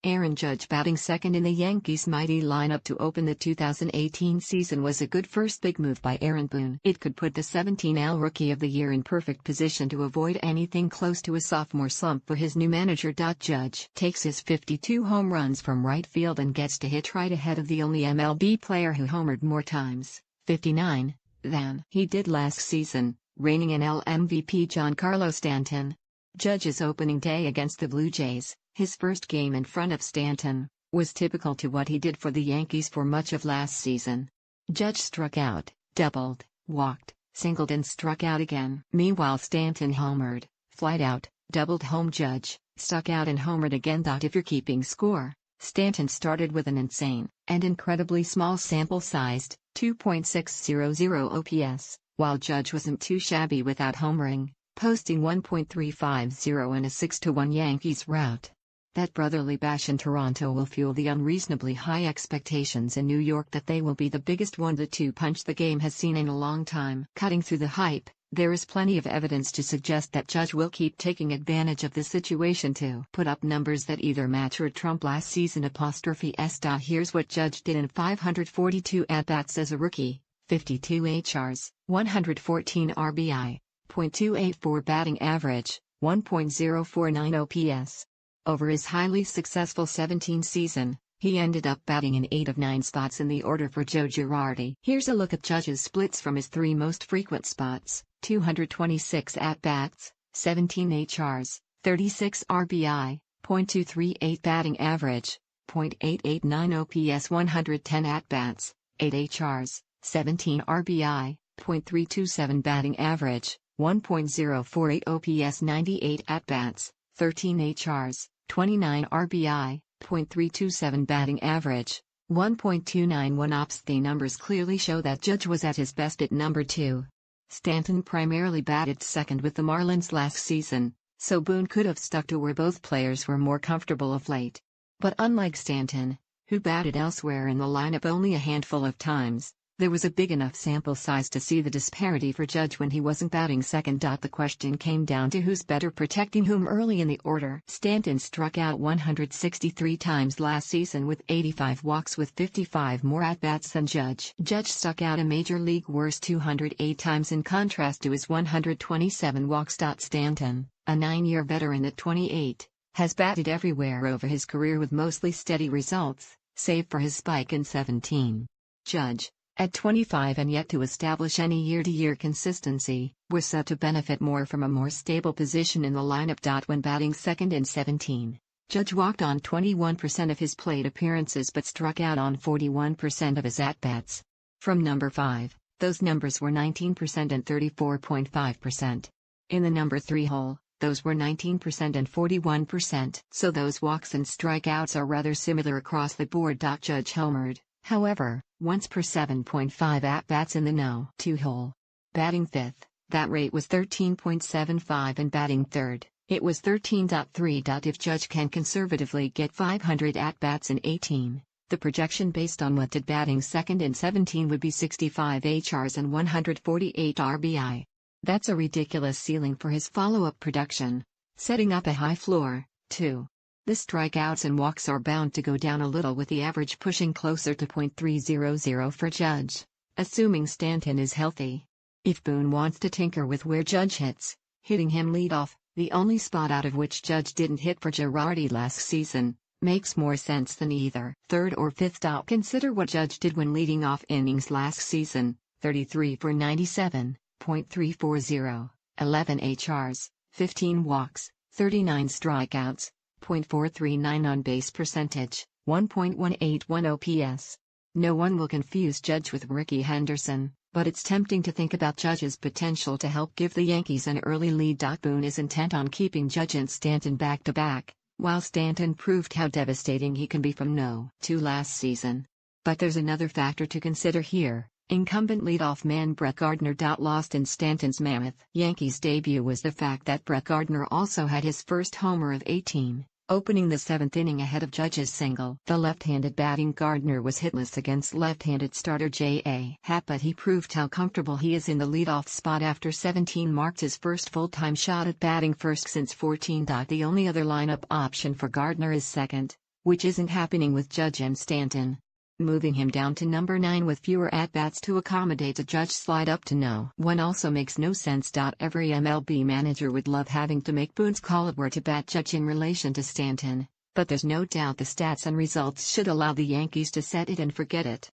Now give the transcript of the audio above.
Aaron Judge batting second in the Yankees' mighty lineup to open the 2018 season was a good first big move by Aaron Boone. It could put the 17L Rookie of the Year in perfect position to avoid anything close to a sophomore slump for his new manager. Judge takes his 52 home runs from right field and gets to hit right ahead of the only MLB player who homered more times, 59, than he did last season, reigning NL MVP Giancarlo Stanton. Judge's opening day against the Blue Jays, his first game in front of Stanton, was typical to what he did for the Yankees for much of last season. Judge struck out, doubled, walked, singled and struck out again. Meanwhile Stanton homered, flied out, doubled home. Judge struck out and homered again. If you're keeping score, Stanton started with an insane and incredibly small sample-sized 2.600 OPS, while Judge wasn't too shabby without homering, posting 1.350 in a 6-1 Yankees rout. That brotherly bash in Toronto will fuel the unreasonably high expectations in New York that they will be the biggest one-two punch the game has seen in a long time. Cutting through the hype, there is plenty of evidence to suggest that Judge will keep taking advantage of the situation to put up numbers that either match or trump last season. Here's what Judge did in 542 at-bats as a rookie: 52 HRs, 114 RBI, .284 batting average, 1.049 OPS. Over his highly successful 17 season, he ended up batting in 8 of 9 spots in the order for Joe Girardi. Here's a look at Judge's splits from his 3 most frequent spots: 226 at-bats, 17 HRs, 36 RBI, .238 batting average, .889 OPS, 110 at-bats, 8 HRs, 17 RBI, .327 batting average, 1.048 OPS, 98 at-bats, 13 HRs, 29 RBI, .327 batting average, 1.291 OPS. The numbers clearly show that Judge was at his best at number 2. Stanton primarily batted second with the Marlins last season, so Boone could have stuck to where both players were more comfortable of late. But unlike Stanton, who batted elsewhere in the lineup only a handful of times, there was a big enough sample size to see the disparity for Judge when he wasn't batting second. The question came down to who's better protecting whom early in the order. Stanton struck out 163 times last season with 85 walks with 55 more at-bats than Judge. Judge struck out a major league worst 208 times in contrast to his 127 walks. Stanton, a 9-year veteran at 28, has batted everywhere over his career with mostly steady results, save for his spike in 17. Judge, at 25 and yet to establish any year-to-year consistency, was set to benefit more from a more stable position in the lineup. When batting second in 17, Judge walked on 21% of his plate appearances but struck out on 41% of his at-bats. From number 5, those numbers were 19% and 34.5%. In the number 3 hole, those were 19% and 41%. So those walks and strikeouts are rather similar across the board. Judge homered, however, once per 7.5 at-bats in the no. 2 hole. Batting 5th, that rate was 13.75 and batting 3rd, it was 13.3. If Judge can conservatively get 500 at-bats in 18, the projection based on what did batting second in 17 would be 65 HRs and 148 RBI. That's a ridiculous ceiling for his follow-up production, setting up a high floor, too. The strikeouts and walks are bound to go down a little with the average pushing closer to .300 for Judge, assuming Stanton is healthy. If Boone wants to tinker with where Judge hits, hitting him leadoff, the only spot out of which Judge didn't hit for Girardi last season, makes more sense than either 3rd or 5th. Consider what Judge did when leading off innings last season: 33 for 97, .340, 11 HRs, 15 walks, 39 strikeouts, .439 on-base percentage, 1.181 OPS. No one will confuse Judge with Ricky Henderson, but it's tempting to think about Judge's potential to help give the Yankees an early lead. Boone is intent on keeping Judge and Stanton back-to-back, while Stanton proved how devastating he can be from no. 2 last season. But there's another factor to consider here. Incumbent leadoff man Brett Gardner. Lost in Stanton's mammoth Yankees debut was the fact that Brett Gardner also had his first homer of 18, opening the 7th inning ahead of Judge's single. The left-handed batting Gardner was hitless against left-handed starter J.A. Happ, but he proved how comfortable he is in the leadoff spot after 17 marked his first full-time shot at batting first since 14. The only other lineup option for Gardner is second, which isn't happening with Judge and Stanton. Moving him down to number 9 with fewer at-bats to accommodate a Judge slide up to no. 1 also makes no sense. Every MLB manager would love having to make Boone's call where to bat Judge in relation to Stanton, but there's no doubt the stats and results should allow the Yankees to set it and forget it.